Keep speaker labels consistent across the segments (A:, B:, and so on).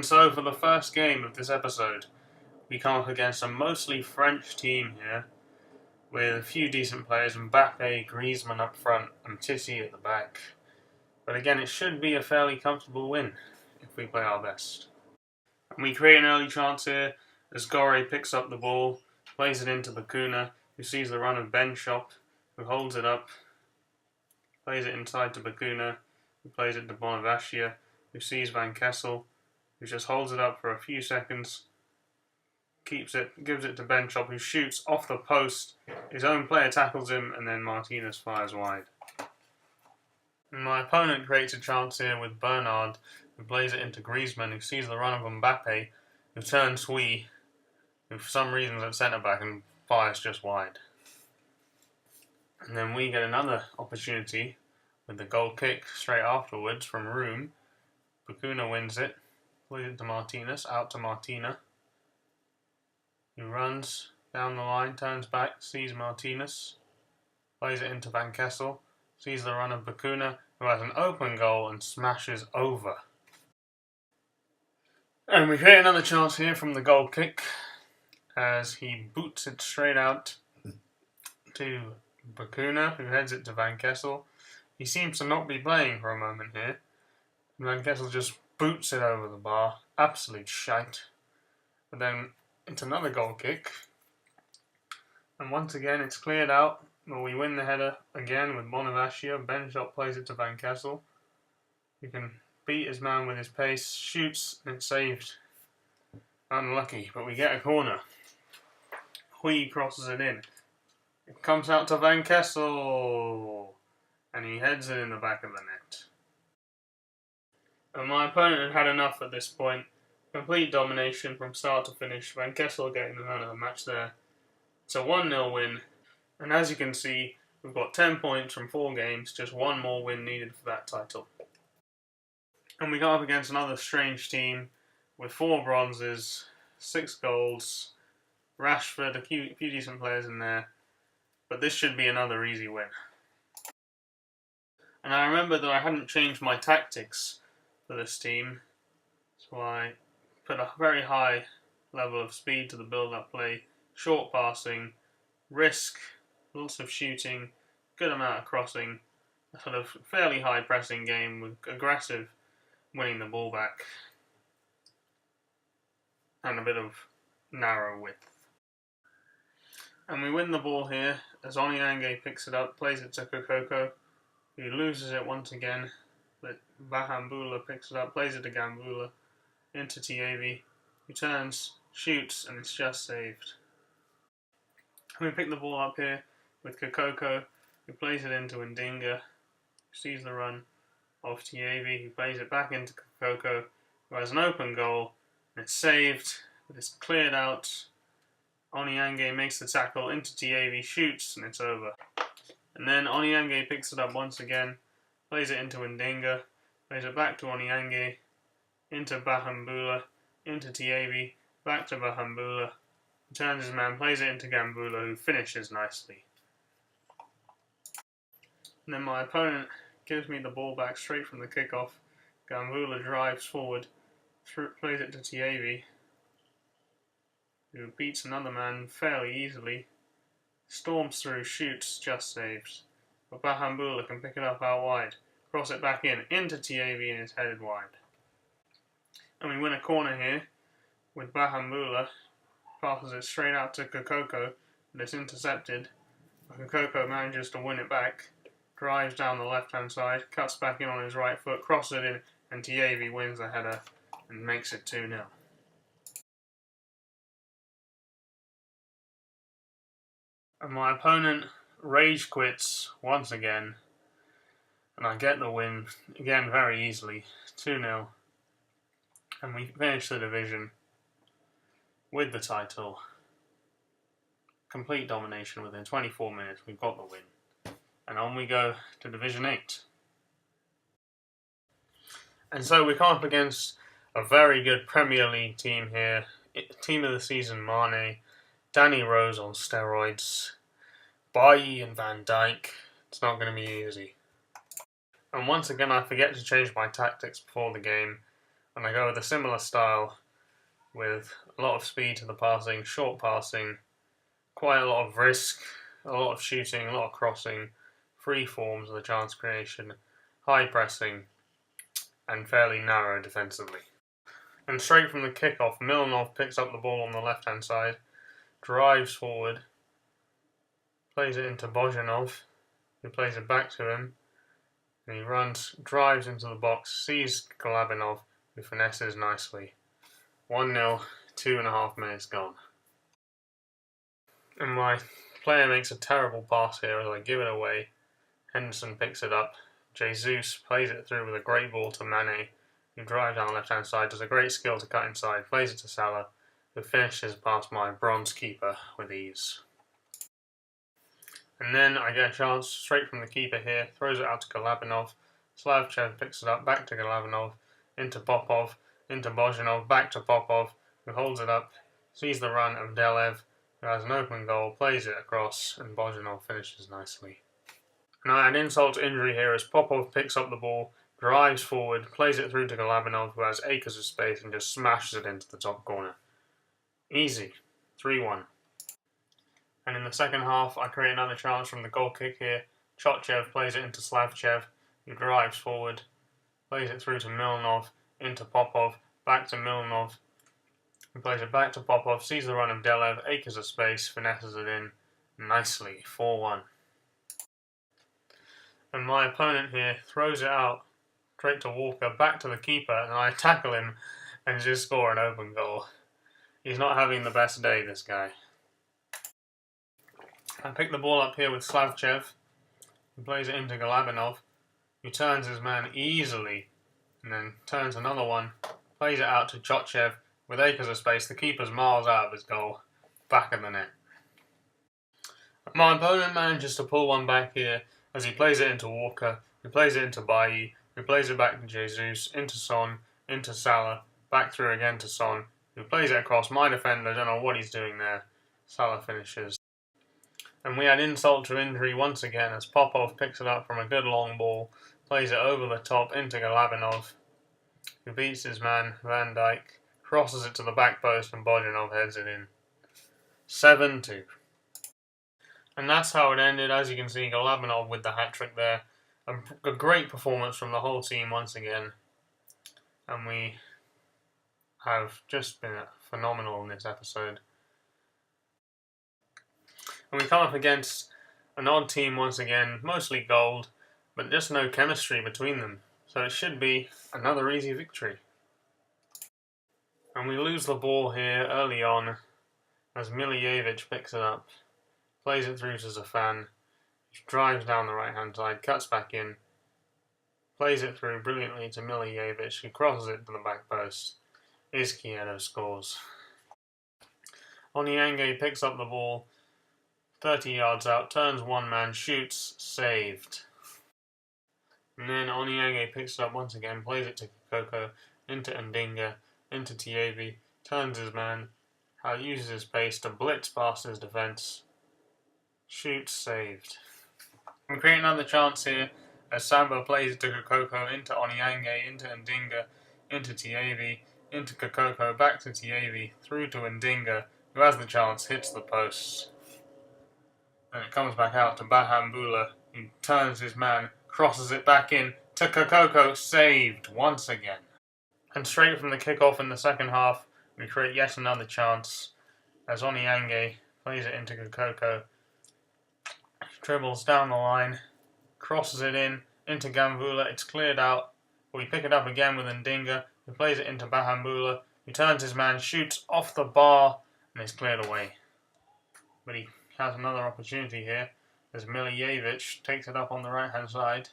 A: And so for the first game of this episode, we come up against a mostly French team here, with a few decent players, Mbappe, Griezmann up front, and Titi at the back. But again, it should be a fairly comfortable win, if we play our best. And we create an early chance here, as Gore picks up the ball, plays it into Bakuna, who sees the run of Ben Shop, who holds it up, plays it inside to Bakuna, who plays it to Bonavashia, who sees Van Kessel, who just holds it up for a few seconds, keeps it, gives it to Ben Shop, who shoots off the post. His own player tackles him, and then Martinez fires wide. And my opponent creates a chance here with Bernard, who plays it into Griezmann, who sees the run of Mbappe, who turns Sui, who for some reason is at centre-back and fires just wide. And then we get another opportunity with the goal kick straight afterwards from Room. Bakuna wins it, plays it to Martinez, out to Martina, who runs down the line, turns back, sees Martinez, plays it into Van Kessel, sees the run of Bakuna, who has an open goal and smashes over. And we create another chance here from the goal kick, as he boots it straight out to Bakuna, who heads it to Van Kessel. He seems to not be playing for a moment here. Van Kessel just boots it over the bar. Absolute shite. But then it's another goal kick. And once again it's cleared out. But we win the header again with Bonavashia. Ben Shop plays it to Van Kessel. He can beat his man with his pace. Shoots and it's saved. Unlucky. But we get a corner. Hui crosses it in. It comes out to Van Kessel. And he heads it in the back of the net. And my opponent had had enough at this point. Complete domination from start to finish. Van Kessel getting the man of the match there. It's a 1-0 win. And as you can see, we've got 10 points from 4 games. Just one more win needed for that title. And we go up against another strange team with 4 bronzes, 6 golds, Rashford, a few decent players in there. But this should be another easy win. And I remember that I hadn't changed my tactics for this team, so I put a very high level of speed to the build-up play, short passing, risk, lots of shooting, good amount of crossing, a sort of fairly high pressing game with aggressive winning the ball back, and a bit of narrow width. And we win the ball here as Oniange picks it up, plays it to Kokoko, who loses it once again, but Bahambula picks it up, plays it to Gambula, into Tievi, who turns, shoots, and it's just saved. And we pick the ball up here with Kokoko, who plays it into Ndinga, who sees the run of Tievi, who plays it back into Kokoko, who has an open goal, and it's saved, but it's cleared out. Oniange makes the tackle into Tievi, shoots, and it's over. And then Oniange picks it up once again, plays it into Ndinga, plays it back to Oniange, into Bahambula, into Tievi, back to Bahambula, turns his man, plays it into Gambula, who finishes nicely. And then my opponent gives me the ball back straight from the kickoff. Gambula drives forward, plays it to Tievi, who beats another man fairly easily, storms through, shoots, just saves. But Bahambula can pick it up out wide, cross it back in, into Tievi, and it's headed wide. And we win a corner here with Bahambula, passes it straight out to Kokoko, and it's intercepted. Kokoko manages to win it back, drives down the left-hand side, cuts back in on his right foot, crosses it in, and Tievi wins the header and makes it 2-0. And my opponent rage quits once again, and I get the win, again very easily, 2-0. And we finish the division with the title. Complete domination within 24 minutes, we've got the win. And on we go to Division 8. And so we come up against a very good Premier League team here. Team of the season, Mane, Danny Rose on steroids, Bailly and Van Dijk. It's not going to be easy. And once again I forget to change my tactics before the game, And I go with a similar style with a lot of speed to the passing, short passing, quite a lot of risk, a lot of shooting, a lot of crossing, free forms of the chance creation, high pressing, and fairly narrow defensively. And straight from the kickoff, Milanov picks up the ball on the left-hand side, drives forward, plays it into Bozhanov, who plays it back to him, and he drives into the box, sees Golabinov, who finesses nicely. 1-0, 2.5 minutes gone. And my player makes a terrible pass here as I give it away. Henderson picks it up. Jesus plays it through with a great ball to Mane, who drives down the left-hand side, does a great skill to cut inside, plays it to Salah, who finishes past my bronze keeper with ease. And then I get a chance straight from the keeper here, throws it out to Golabinov. Slavchev picks it up, back to Golabinov, into Popov, into Bozhanov, back to Popov, who holds it up, sees the run of Delev, who has an open goal, plays it across, and Bozhanov finishes nicely. Now an insult to injury here as Popov picks up the ball, drives forward, plays it through to Golabinov, who has acres of space, and just smashes it into the top corner. Easy. 3-1. And in the second half, I create another chance from the goal kick here. Chotchev plays it into Slavchev, who drives forward, plays it through to Milanov, into Popov, back to Milanov, who plays it back to Popov, sees the run of Delev, acres of space, finesses it in nicely. 4-1. And my opponent here throws it out straight to Walker, back to the keeper, and I tackle him and just score an open goal. He's not having the best day, this guy. I pick the ball up here with Slavchev, who plays it into Golabinov, who turns his man easily, and then turns another one, plays it out to Chotchev, with acres of space, the keeper's miles out of his goal, back of the net. My opponent manages to pull one back here, as he plays it into Walker, who plays it into Bailly, who plays it back to Jesus, into Son, into Salah, back through again to Son, who plays it across my defender, don't know what he's doing there. Salah finishes. And we had insult to injury once again as Popov picks it up from a good long ball, plays it over the top into Golabinov, who beats his man, Van Dijk, crosses it to the back post and Bozhanov heads it in. 7-2. And that's how it ended. As you can see, Golabinov with the hat-trick there. A great performance from the whole team once again. And we have just been phenomenal in this episode. And we come up against an odd team once again, mostly gold, but just no chemistry between them. So it should be another easy victory. And we lose the ball here early on as Milijevic picks it up, plays it through to Zafan, drives down the right-hand side, cuts back in, plays it through brilliantly to Milijevic, who crosses it to the back post. Izquierdo scores. Onyanga picks up the ball, 30 yards out, turns one man, shoots, saved. And then Onyanga picks it up once again, plays it to Kokoko, into Ndinga, into Tievi, turns his man, uses his pace to blitz past his defence, shoots, saved. We create another chance here as Samba plays it to Kokoko, into Onyanga, into Ndinga, into Tievi, into Kokoko, back to Tievi, through to Ndinga, who has the chance, hits the post. And it comes back out to Bahambula, who turns his man, crosses it back in to Kokoko, saved once again. And straight from the kickoff in the second half, we create yet another chance as Onyanga plays it into Kokoko, dribbles down the line, crosses it in, into Gambula, it's cleared out, we pick it up again with Ndinga, who plays it into Bahambula, who turns his man, shoots off the bar, and it's cleared away. But he has another opportunity here as Milijevic takes it up on the right hand side,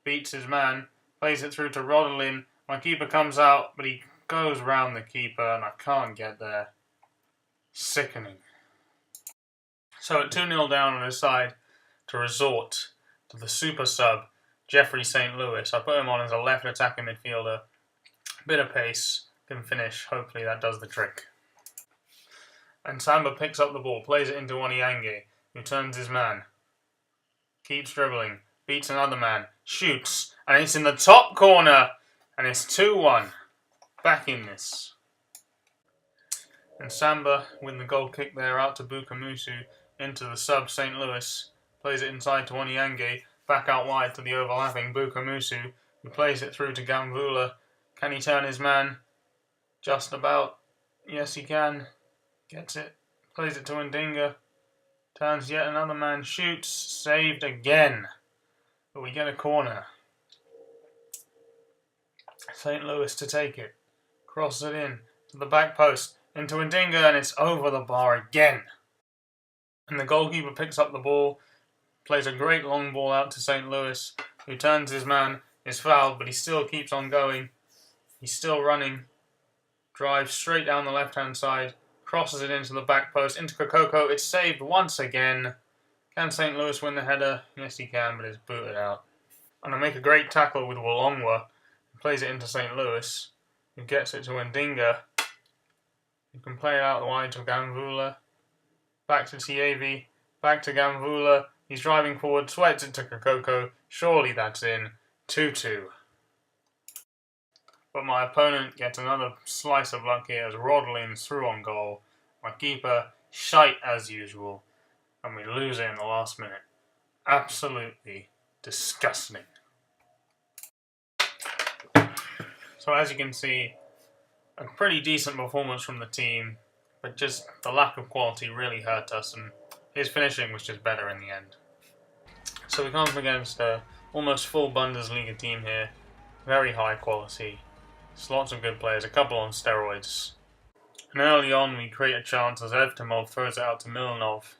A: beats his man, plays it through to Rodolin. My keeper comes out, but he goes round the keeper and I can't get there. Sickening. So at 2-0 down on his side, to resort to the super sub Jeffrey St. Louis. I put him on as a left attacking midfielder. Bit of pace, can finish, hopefully that does the trick. And Samba picks up the ball, plays it into Onyanga, who turns his man, keeps dribbling, beats another man, shoots, and it's in the top corner, and it's 2-1. back in this. And Samba, with the goal kick there, out to Bukamusu, into the sub St. Louis, plays it inside to Onyange, back out wide to the overlapping Bukamusu, who plays it through to Gamvula. Can he turn his man? Just about. Yes, he can. Gets it, plays it to Ndinga, turns yet another man, shoots, saved again. But we get a corner. St. Louis to take it, crosses it in to the back post, into Ndinga, and it's over the bar again. And the goalkeeper picks up the ball, plays a great long ball out to St. Louis, who turns his man, is fouled, but he still keeps on going. He's still running, drives straight down the left-hand side, crosses it into the back post, into Kokoko. It's saved once again. Can St. Louis win the header? Yes, he can, but it's booted out. And I make a great tackle with Wolongwa, who plays it into St. Louis, who gets it to Ndinga, who can play it out wide to Gamvula, back to Tievi, back to Gamvula. He's driving forward, sweats it to Kokoko. Surely that's in. 2-2. But my opponent gets another slice of luck here as Rodlin's through on goal. My keeper, shite as usual. And we lose it in the last minute. Absolutely disgusting. So as you can see, a pretty decent performance from the team, but just the lack of quality really hurt us, and his finishing was just better in the end. So we come up against a almost full Bundesliga team here, very high quality. There's lots of good players, a couple on steroids. And early on we create a chance as Evtimov throws it out to Milanov,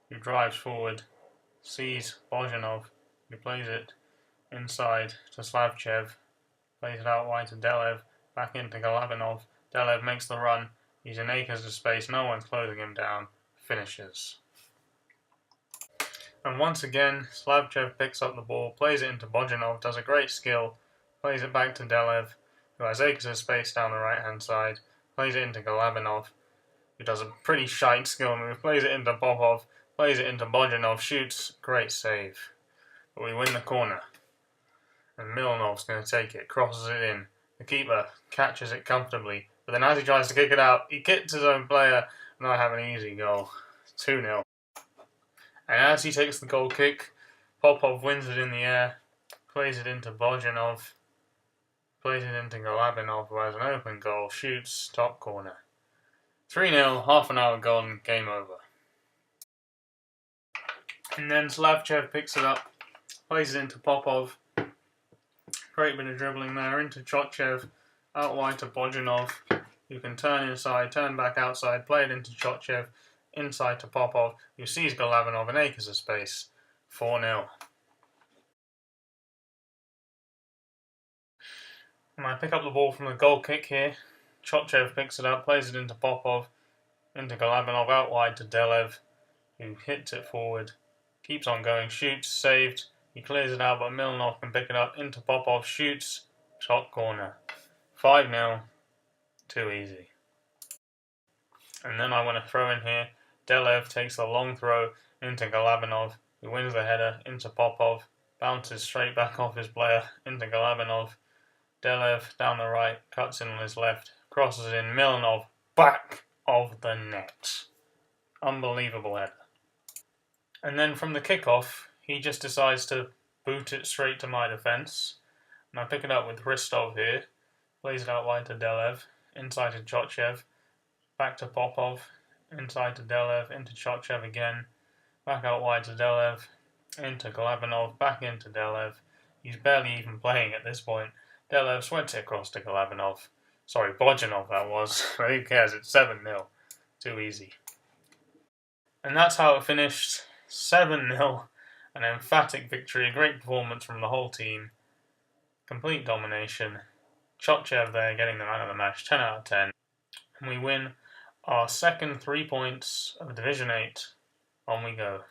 A: who drives forward, sees Bozhanov, who plays it inside to Slavchev, plays it out wide to Delev, back into Galabanov. Delev makes the run, he's in acres of space, no one's closing him down, finishes. And once again, Slavchev picks up the ball, plays it into Bozhanov, does a great skill, plays it back to Delev, who has acres of space down the right-hand side, plays it into Galabanov, who does a pretty shite skill move, plays it into Popov, plays it into Bozhanov, shoots, great save. But we win the corner. And Milanov's going to take it, crosses it in. The keeper catches it comfortably, but then as he tries to kick it out, he kicks his own player, and I have an easy goal. 2-0. And as he takes the goal kick, Popov wins it in the air, plays it into Bozhanov, plays it into Galabanov, who has an open goal, shoots, top corner. 3-0, half an hour gone, game over. And then Slavchev picks it up, plays it into Popov. Great bit of dribbling there, into Chochev, out wide to Bozhanov, who can turn inside, turn back outside, play it into Chochev, inside to Popov, who sees Galabanov in acres of space. 4-0. And I pick up the ball from the goal kick here. Chochev picks it up, plays it into Popov, into Galabanov, out wide to Delev, who hits it forward, keeps on going, shoots, saved. He clears it out, but Milanov can pick it up into Popov, shoots, top corner. 5-0, too easy. And then I want to throw in here. Delev takes a long throw into Galabanov, who wins the header into Popov, bounces straight back off his player into Galabanov. Delev down the right, cuts in on his left, crosses it in. Milanov, back of the net. Unbelievable header. And then from the kickoff, he just decides to boot it straight to my defence. And I pick it up with Ristov here. Plays it out wide to Delev. Inside to Chochev. Back to Popov. Inside to Delev. Into Chochev again. Back out wide to Delev. Into Galabanov. Back into Delev. He's barely even playing at this point. Delev sweats it across to Galabanov. Sorry, Bozhanov that was. But who cares? It's 7-0. Too easy. And that's how it finished. 7-0. An emphatic victory, a great performance from the whole team. Complete domination. Chochev there getting the man of the match, 10 out of 10. And we win our second 3 points of Division 8. On we go.